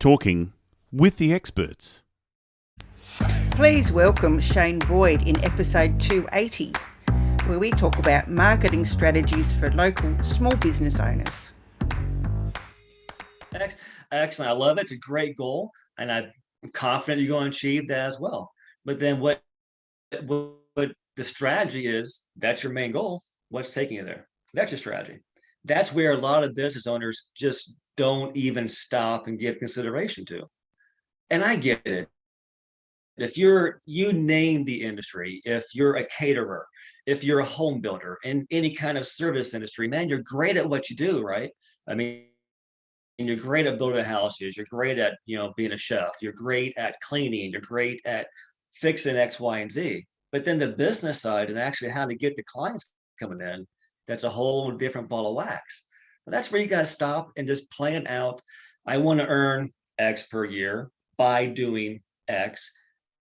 Talking with the experts. Please welcome Shane Boyd in episode 280, where we talk about marketing strategies for local small business owners. Excellent. I love it. It's a great goal, and I'm confident you're going to achieve that as well. But then what the strategy is, that's your main goal. What's taking you there? That's your strategy. That's where a lot of business owners just don't even stop and give consideration to. And I get it. If you name the industry, if you're a caterer, if you're a home builder in any kind of service industry, man, you're great at what you do, right? I mean, you're great at building houses, you're great at, being a chef, you're great at cleaning, you're great at fixing X, Y, and Z. But then the business side and actually how to get the clients coming in, that's a whole different ball of wax. But that's where you got to stop and just plan out. I want to earn X per year by doing X,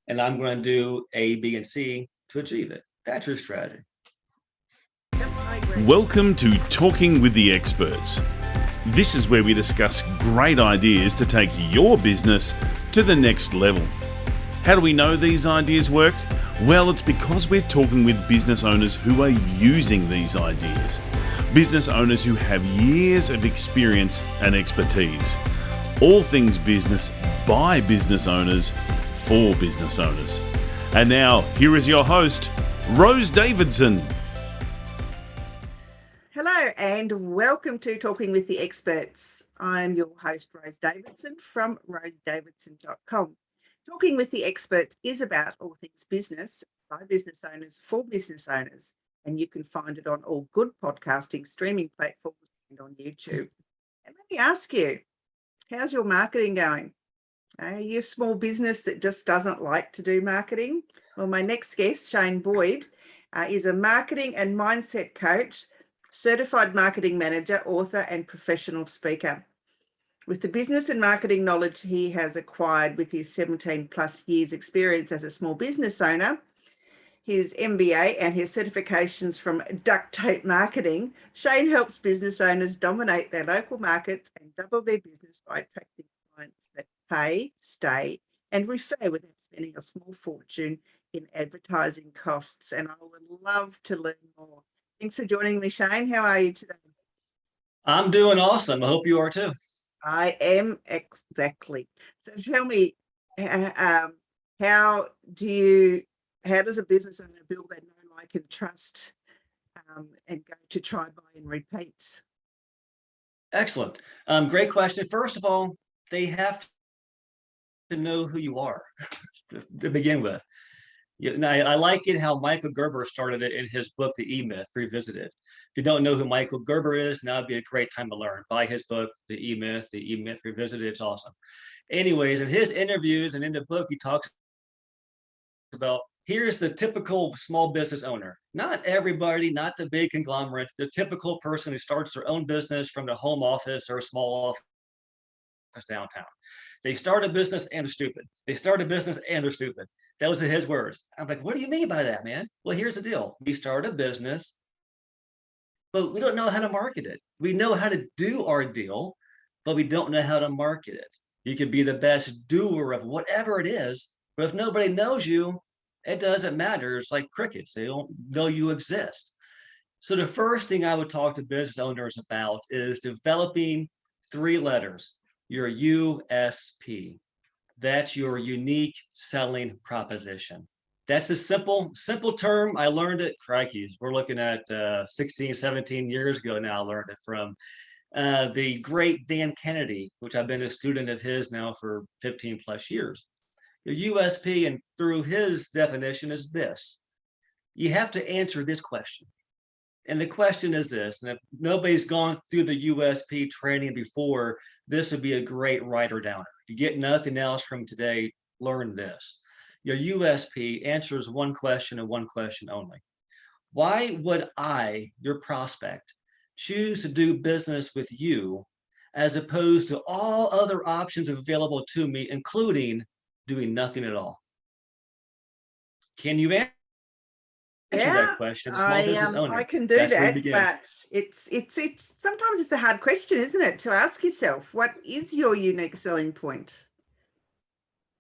and I'm going to do A, B, and C to achieve it. That's your strategy. Welcome to Talking with the Experts. This is where we discuss great ideas to take your business to the next level. How do we know these ideas work? Well, it's because we're talking with business owners who are using these ideas. Business owners who have years of experience and expertise. All things business by business owners for business owners. And now, here is your host, Rose Davidson. Hello and welcome to Talking with the Experts. I'm your host, Rose Davidson from rosedavidson.com. Talking with the Experts is about all things business by business owners for business owners, and you can find it on all good podcasting streaming platforms and on YouTube. And let me ask you, how's your marketing going? Are you a small business that just doesn't like to do marketing? Well, my next guest, Shane Boyd, is a marketing and mindset coach, certified marketing manager, author, and professional speaker. With the business and marketing knowledge he has acquired with his 17 plus years experience as a small business owner, his MBA and his certifications from Duct Tape Marketing, Shane helps business owners dominate their local markets and double their business by attracting clients that pay, stay, and refer without spending a small fortune in advertising costs. And I would love to learn more. Thanks for joining me, Shane. How are you today? I'm doing awesome. I hope you are too. I am, exactly. So tell me, how does a business owner build that know, like, and trust, and go to try, buy, and repeat? Excellent. Great question. First of all, they have to know who you are to begin with. I like it how Michael Gerber started it in his book, The E-Myth Revisited. If you don't know who Michael Gerber is, now would be a great time to learn. Buy his book, The E-Myth Revisited. It's awesome. Anyways, in his interviews and in the book, he talks about, here's the typical small business owner. Not everybody, not the big conglomerate, the typical person who starts their own business from the home office or a small office downtown. They start a business and they're stupid. They start a business and they're stupid. That was his words. I'm like, what do you mean by that, man? Well, here's the deal. We start a business, but we don't know how to market it. We know how to do our deal, but we don't know how to market it. You could be the best doer of whatever it is, but if nobody knows you, it doesn't matter. It's like crickets. They don't know you exist. So the first thing I would talk to business owners about is developing 3 letters, your USP. That's your unique selling proposition. That's a simple term. I learned it, crikeys. We're looking at 16, 17 years ago now. I learned it from the great Dan Kennedy, which I've been a student of his now for 15 plus years. Your USP, and through his definition, is this. You have to answer this question. And the question is this, and if nobody's gone through the USP training before, this would be a great writer downer. If you get nothing else from today, learn this. Your USP answers one question and one question only. Why would I, your prospect, choose to do business with you as opposed to all other options available to me, including doing nothing at all? Can you answer Yeah, that question as a small business I owner. can do That's where we that, begin. but it's sometimes it's a hard question, isn't it, to ask yourself, what is your unique selling point?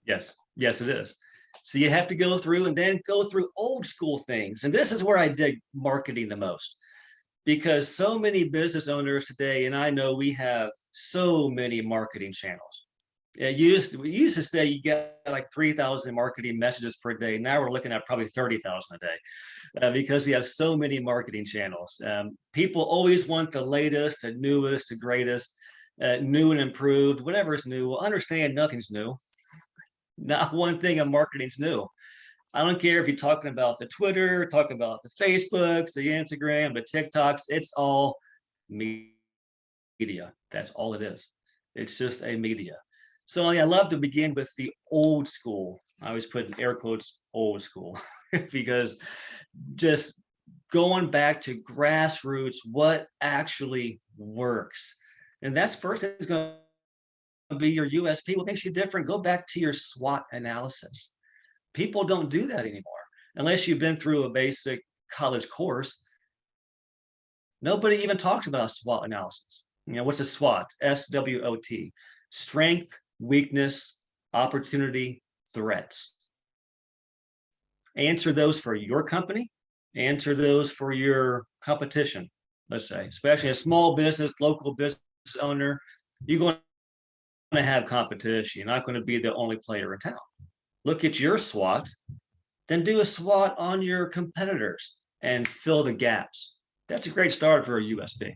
Yes, yes, it is. So you have to go through and then go through old school things. And this is where I dig marketing the most because so many business owners today, and I know we have so many marketing channels. We used to say you get like 3,000 marketing messages per day. Now we're looking at probably 30,000 a day because we have so many marketing channels. People always want the latest, the newest, the greatest, new and improved, whatever is new. Well, understand nothing's new. Not one thing in marketing's new. I don't care if you're talking about the Twitter, talking about the Facebooks, the Instagram, the TikToks, it's all media. That's all it is. It's just a media. So I love to begin with the old school. I always put in air quotes old school because just going back to grassroots, what actually works. And that's first thing is going to be your USP. What makes you different? Go back to your SWOT analysis. People don't do that anymore unless you've been through a basic college course. Nobody even talks about SWOT analysis. What's a SWOT? SWOT. Strength, weakness, opportunity, threats. Answer those for your company. Answer those for your competition, let's say, especially a small business, local business owner. You're going to have competition. You're not going to be the only player in town. Look at your SWOT, then do a SWOT on your competitors and fill the gaps. That's a great start for a USB.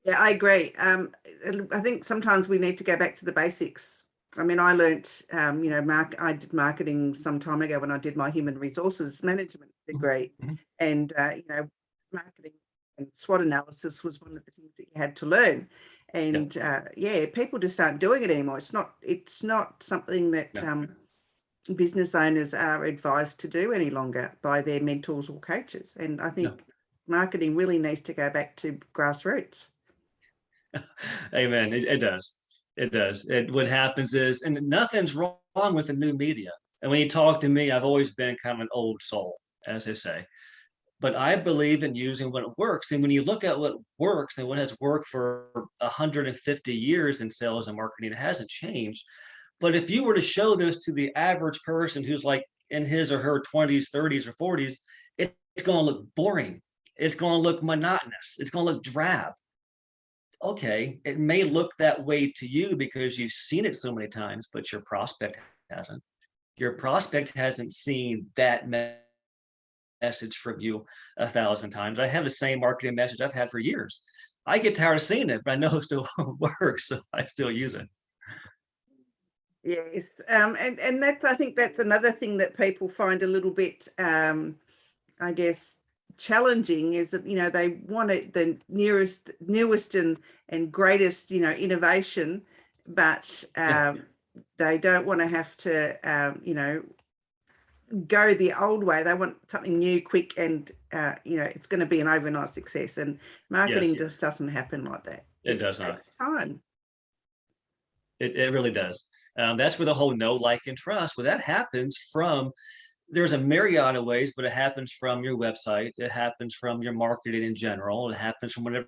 Yeah, I agree. I think sometimes we need to go back to the basics. I mean, I learnt, I did marketing some time ago when I did my human resources management degree, Mm-hmm. and marketing and SWOT analysis was one of the things that you had to learn. And people just aren't doing it anymore. It's not something that business owners are advised to do any longer by their mentors or coaches. And I think marketing really needs to go back to grassroots. Amen. It does. It does. What happens is, and nothing's wrong with the new media. And when you talk to me, I've always been kind of an old soul, as they say. But I believe in using what works. And when you look at what works and what has worked for 150 years in sales and marketing, it hasn't changed. But if you were to show this to the average person who's like in his or her 20s, 30s, or 40s, it's going to look boring. It's going to look monotonous. It's going to look drab. Okay, it may look that way to you because you've seen it so many times, but your prospect hasn't. Your prospect hasn't seen that message from you 1,000 times. I have the same marketing message I've had for years. I get tired of seeing it, but I know it still works, so I still use it. Yes, and that's, I think that's another thing that people find a little bit, I guess, challenging, is that they want it the newest and greatest innovation, but they don't want to have to go the old way. They want something new, quick, and it's going to be an overnight success. And marketing just doesn't happen like that. It does not. It takes time. It really does. That's where the whole know, like, and trust. Well, that happens from, there's a myriad of ways, but it happens from your website. It happens from your marketing in general. It happens from whatever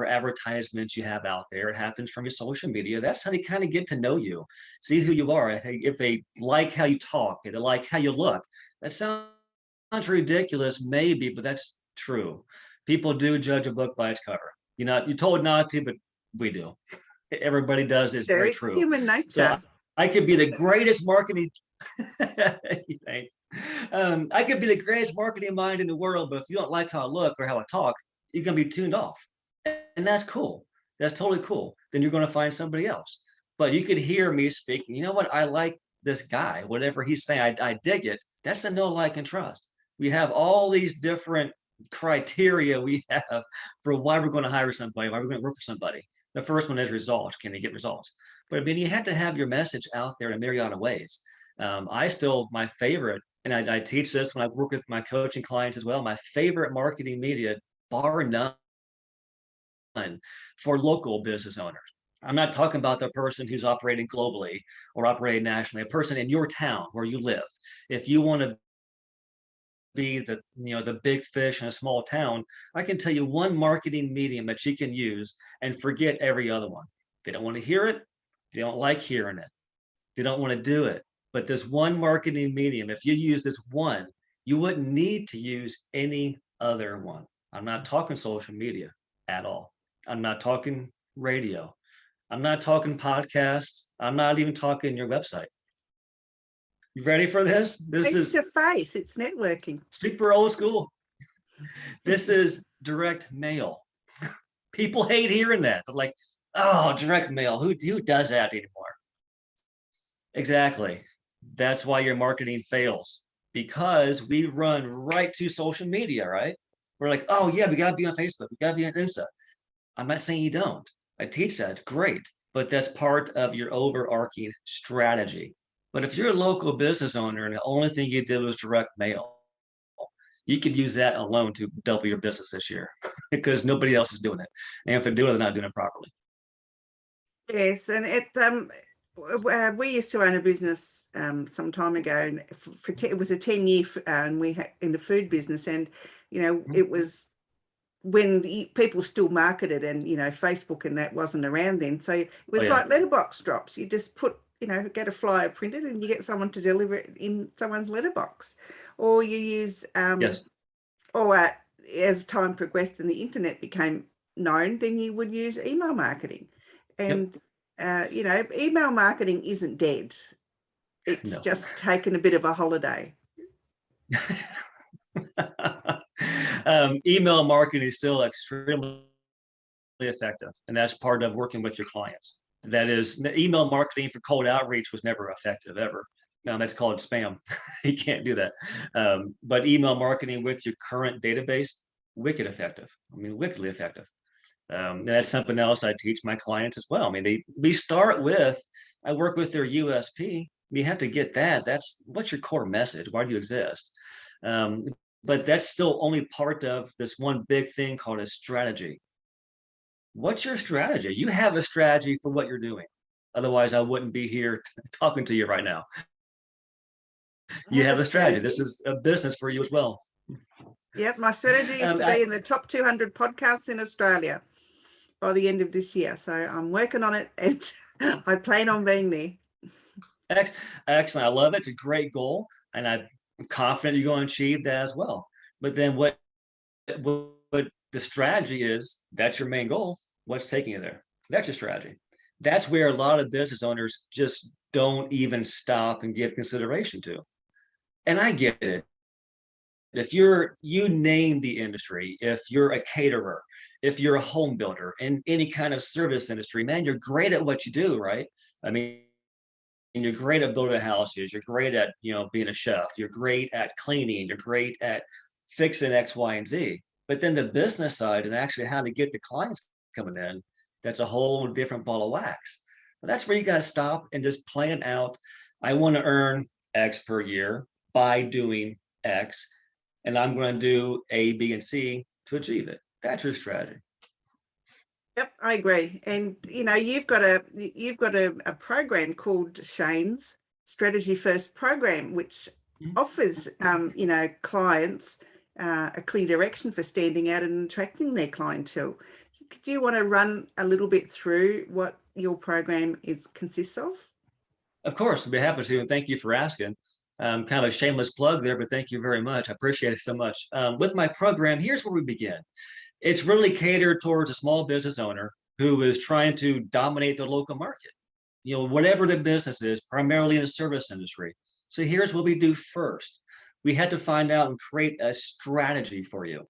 advertisements you have out there. It happens from your social media. That's how they kind of get to know you, see who you are. If they like how you talk, if they like how you look. That sounds ridiculous, maybe, but that's true. People do judge a book by its cover. You're told not to, but we do. Everybody does. It's very true. Human nature. So I could be the greatest marketing. I could be the greatest marketing mind in the world, but if you don't like how I look or how I talk, you're gonna be tuned off, and that's cool. That's totally cool. Then you're gonna find somebody else. But you could hear me speaking. You know what? I like this guy. Whatever he's saying, I dig it. That's the know, like, and trust. We have all these different criteria we have for why we're going to hire somebody, why we're going to work with somebody. The first one is results. Can they get results? But I mean, you have to have your message out there in a myriad of ways. My favorite, and I teach this when I work with my coaching clients as well, my favorite marketing media, bar none, for local business owners. I'm not talking about the person who's operating globally or operating nationally, a person in your town where you live. If you want to be the big fish in a small town. I can tell you one marketing medium that you can use and forget every other one. They don't want to hear it. They don't like hearing it. They don't want to do it. But this one marketing medium, if you use this one, you wouldn't need to use any other one. I'm not talking social media at all. I'm not talking radio. I'm not talking podcasts. I'm not even talking your website. You ready for this? This Face is to face, it's networking. super old school. This is direct mail. People hate hearing that. They're like, oh, direct mail. Who does that anymore? Exactly. That's why your marketing fails, because we run right to social media, right? We're like, oh yeah, we gotta be on Facebook, we gotta be on Insta. I'm not saying you don't. I teach that, it's great, but that's part of your overarching strategy. But if you're a local business owner and the only thing you did was direct mail, you could use that alone to double your business this year because nobody else is doing it. And if they're doing it, they're not doing it properly. Yes, and we used to own a business some time ago, and it was a 10-year, and we had in the food business, and it was when people still marketed, and Facebook and that wasn't around then, so it was like letterbox drops. You just put get a flyer printed and you get someone to deliver it in someone's letterbox, or you use Yes. or as time progressed and the internet became known, then you would use email marketing. And email marketing isn't dead. It's just taken a bit of a holiday. Email marketing is still extremely effective, and that's part of working with your clients. That is, email marketing for cold outreach was never effective ever. That's called spam. You can't do that. But email marketing with your current database, wicked effective. I mean, wickedly effective. That's something else I teach my clients as well. I mean, we start with, I work with their USP. We have to get that. That's what's your core message? Why do you exist? But that's still only part of this one big thing called a strategy. What's your strategy? You have a strategy for what you're doing. Otherwise, I wouldn't be here talking to you right now. You have a strategy. This is a business for you as well. Yep, my strategy is to be in the top 200 podcasts in Australia by the end of this year. So I'm working on it, and I plan on being there. Excellent. I love it. It's a great goal, and I'm confident you're going to achieve that as well. But then what the strategy is, that's your main goal. What's taking you there? That's your strategy. That's where a lot of business owners just don't even stop and give consideration to. And I get it. If you name the industry, if you're a caterer, if you're a home builder in any kind of service industry, man, you're great at what you do, right? I mean, you're great at building houses, you're great at being a chef, you're great at cleaning, you're great at fixing X, Y, and Z. But then the business side and actually how to get the clients coming in, that's a whole different ball of wax. But that's where you got to stop and just plan out. I want to earn X per year by doing X, and I'm going to do A, B, and C to achieve it. That's your strategy. Yep, I agree. And you've got a program called Shane's Strategy First program, which offers clients a clear direction for standing out and attracting their clientele. Do you want to run a little bit through what your program consists of? Of course, I'd be happy to, and thank you for asking. Kind of a shameless plug there, but thank you very much. I appreciate it so much. With my program, here's where we begin. It's really catered towards a small business owner who is trying to dominate the local market, whatever the business is, primarily in the service industry. So here's what we do first. We had to find out and create a strategy for you,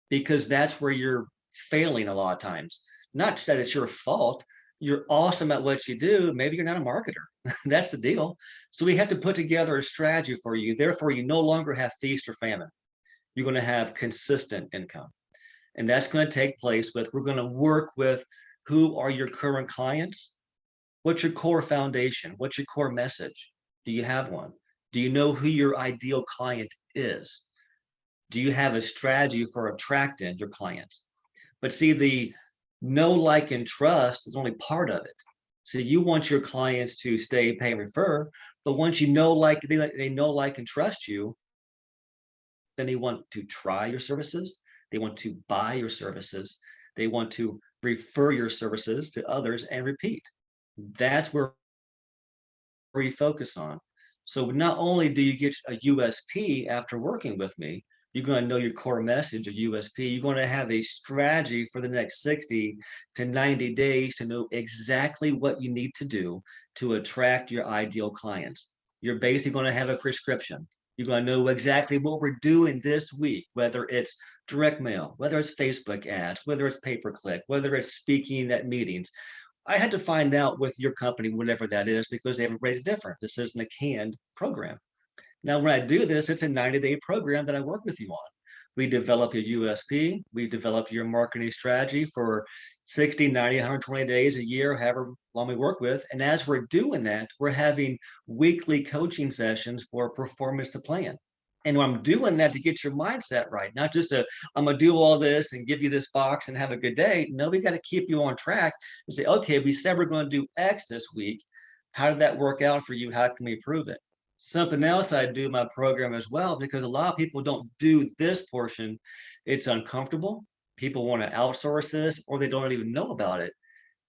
because that's where you're failing a lot of times. Not that it's your fault. You're awesome at what you do. Maybe you're not a marketer. That's the deal. So we have to put together a strategy for you. Therefore, you no longer have feast or famine. You're going to have consistent income. And that's going to take place we're going to work with who are your current clients? What's your core foundation? What's your core message? Do you have one? Do you know who your ideal client is? Do you have a strategy for attracting your clients? But see, the know, like, and trust is only part of it. So you want your clients to stay, pay, and refer. But once you know, like, they know, like, and trust you, then they want to try your services. They want to buy your services. They want to refer your services to others and repeat. That's where we focus on. So not only do you get a USP after working with me, you're going to know your core message of USP. You're going to have a strategy for the next 60 to 90 days to know exactly what you need to do to attract your ideal clients. You're basically going to have a prescription. You're going to know exactly what we're doing this week, whether it's direct mail, whether it's Facebook ads, whether it's pay-per-click, whether it's speaking at meetings. I had to find out with your company, whatever that is, because everybody's different. This isn't a canned program. Now, when I do this, it's a 90-day program that I work with you on. We develop your USP, we develop your marketing strategy for 60, 90, 120 days, a year, however long we work with. And as we're doing that, we're having weekly coaching sessions for performance to plan. And I'm doing that to get your mindset right, not just I'm gonna do all this and give you this box and have a good day. No, we got to keep you on track and say, okay, we said we're going to do X this week. How did that work out for you? How can we improve it? Something else I do in my program as well, because a lot of people don't do this portion. It's uncomfortable. People want to outsource this or they don't even know about it,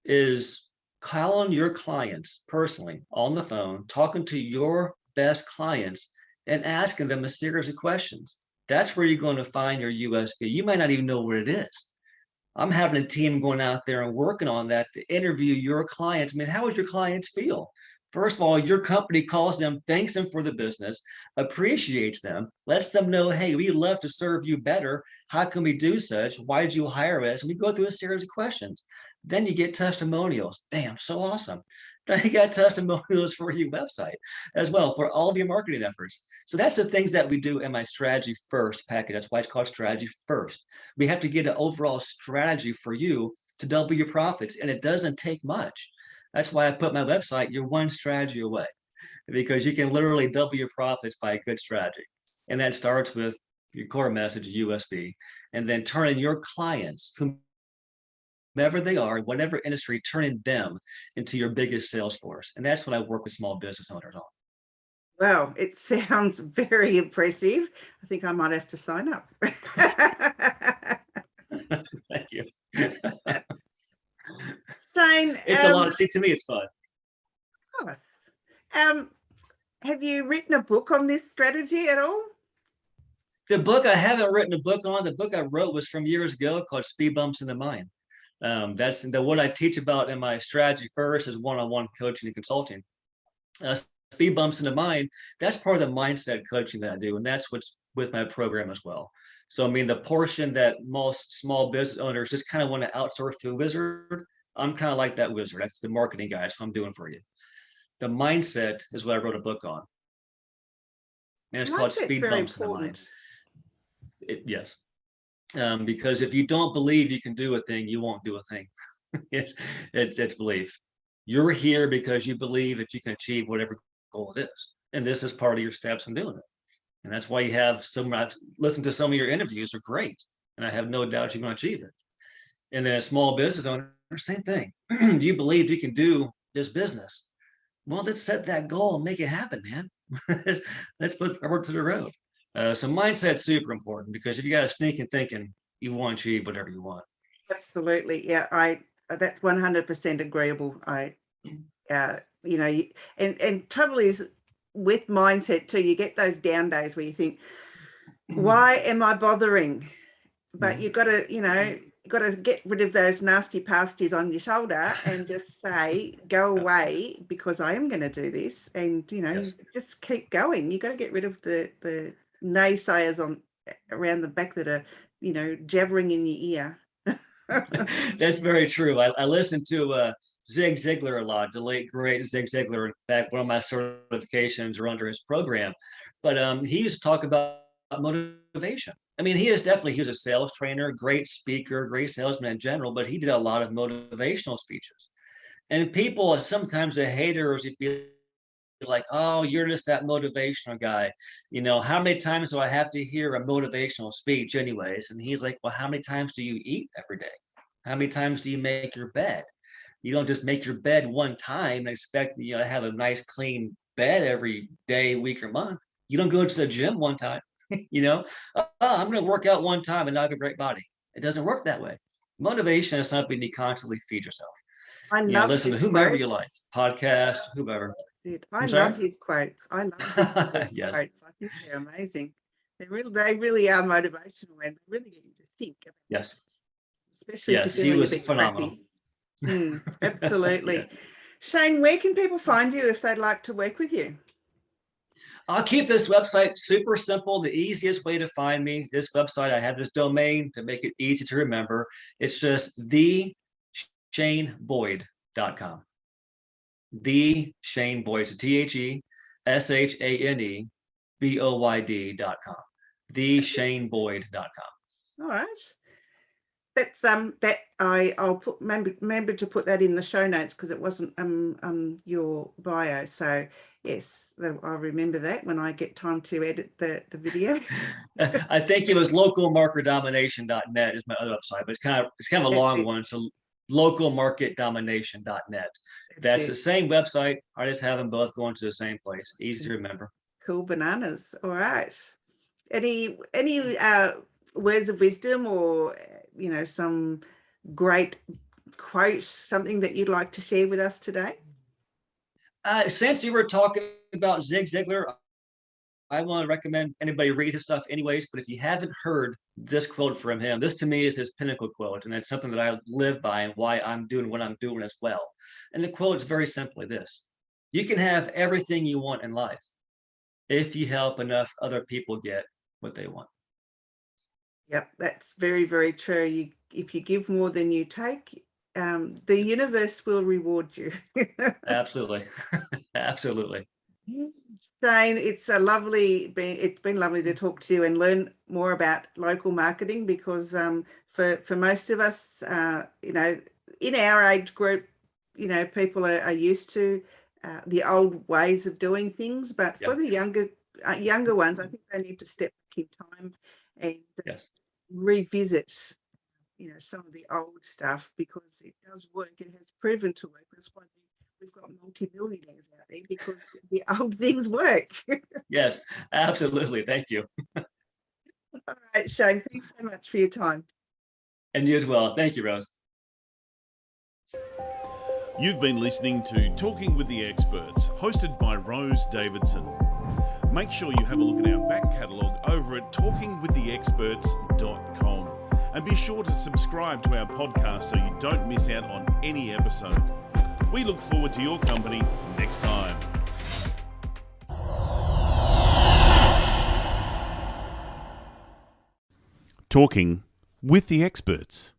is calling your clients personally on the phone, talking to your best clients and asking them a series of questions. That's where you're going to find your USP. You might not even know what it is. I'm having a team going out there and working on that to interview your clients. I mean, how would your clients feel? First of all, your company calls them, thanks them for the business, appreciates them, lets them know, hey, we'd love to serve you better. How can we do such? Why did you hire us? And we go through a series of questions. Then you get testimonials. Bam, so awesome. Then you got testimonials for your website as well for all of your marketing efforts. So that's the things that we do in my strategy first package. That's why it's called strategy first. We have to get an overall strategy for you to double your profits. And it doesn't take much. That's why I put my website, you're one strategy away, because you can literally double your profits by a good strategy. And that starts with your core message, USB, and then turning your clients, whomever they are, whatever industry, turning them into your biggest sales force. And that's what I work with small business owners on. Wow, it sounds very impressive. I think I might have to sign up. Thank you. Shane, It's a lot. See, to me, it's fun. Have you written a book on this strategy at all? The book, I haven't written a book on. The book I wrote was from years ago called Speed Bumps in the Mind. That's what I teach about in my strategy first is one-on-one coaching and consulting. Speed Bumps in the Mind, that's part of the mindset coaching that I do. And that's what's with my program as well. So, I mean, the portion that most small business owners just kind of want to outsource to a wizard, I'm kind of like that wizard. That's the marketing guy. That's what I'm doing for you. The mindset is what I wrote a book on. And it's called Speed Bumps in the Mind. Yes. Because if you don't believe you can do a thing, you won't do a thing. it's belief. You're here because you believe that you can achieve whatever goal it is. And this is part of your steps in doing it. And that's why you have I've listened to some of your interviews are great. And I have no doubt you're going to achieve it. And then a small business owner, same thing. Do you believe you can do this business? Well, let's set that goal and make it happen, man. Let's put rubber to the road. So mindset's super important, because if you got a sneaking thinking, you won't achieve whatever you want. Absolutely. Yeah, that's 100% agreeable. And trouble is with mindset too, you get those down days where you think, why am I bothering? But you've got to get rid of those nasty pasties on your shoulder and just say, go away, because I am going to do this. And, just keep going. You've got to get rid of the naysayers around the back that are, jabbering in your ear. That's very true. I listen to Zig Ziglar a lot, the late great Zig Ziglar. In fact, one of my certifications are under his program. But he used to talk about motivation. I mean, he was a sales trainer, great speaker, great salesman in general, but he did a lot of motivational speeches. And people, sometimes the haters, would be like, oh, you're just that motivational guy. How many times do I have to hear a motivational speech anyways? And he's like, well, how many times do you eat every day? How many times do you make your bed? You don't just make your bed one time and expect, to have a nice clean bed every day, week, or month. You don't go to the gym one time. I'm going to work out one time and I have a great body. It doesn't work that way. Motivation is something you constantly feed yourself. I love Listen to his whomever you quotes. like, podcast, whoever. I I'm sorry? love his quotes. I love his Yes. quotes. I think they're amazing. They really are motivational, and they really get you to think about, Yes. especially if Yes. you're He feeling a was bit phenomenal. crappy. Absolutely. Yes. Shane, where can people find you if they'd like to work with you? I'll keep this website super simple. The easiest way to find me, this website, I have this domain to make it easy to remember. It's just theshaneboyd.com. The Shane Boyd, so THESHANEBOYD.com. Theshaneboyd.com. All right. That's I'll put remember to put that in the show notes because it wasn't your bio. So yes, I'll remember that when I get time to edit the video. I think it was localmarketdomination.net is my other website, but it's kind of a long one. So localmarketdomination.net. That's the same website. I just have them both going to the same place. Easy to remember. Cool bananas. All right. Any words of wisdom or some great quote, something that you'd like to share with us today? Since you were talking about Zig Ziglar, I want to recommend anybody read his stuff anyways, but if you haven't heard this quote from him, this to me is his pinnacle quote, and it's something that I live by and why I'm doing what I'm doing as well. And the quote is very simply this: you can have everything you want in life if you help enough other people get what they want. Yep, that's very, very true. If you give more than you take, the universe will reward you. Absolutely. Absolutely. Shane, it's been lovely to talk to you and learn more about local marketing because for most of us, in our age group, people are used to the old ways of doing things, but for the younger ones, I think they need to step back in time and revisit some of the old stuff because it does work. It has proven to work. That's why we've got multi-millionaires out there because the old things work. Yes, absolutely. Thank you. All right, Shane, thanks so much for your time. And you as well. Thank you, Rose. You've been listening to Talking with the Experts, hosted by Rose Davidson. Make sure you have a look at our back catalogue over at talkingwiththeexperts.com and be sure to subscribe to our podcast so you don't miss out on any episode. We look forward to your company next time. Talking with the Experts.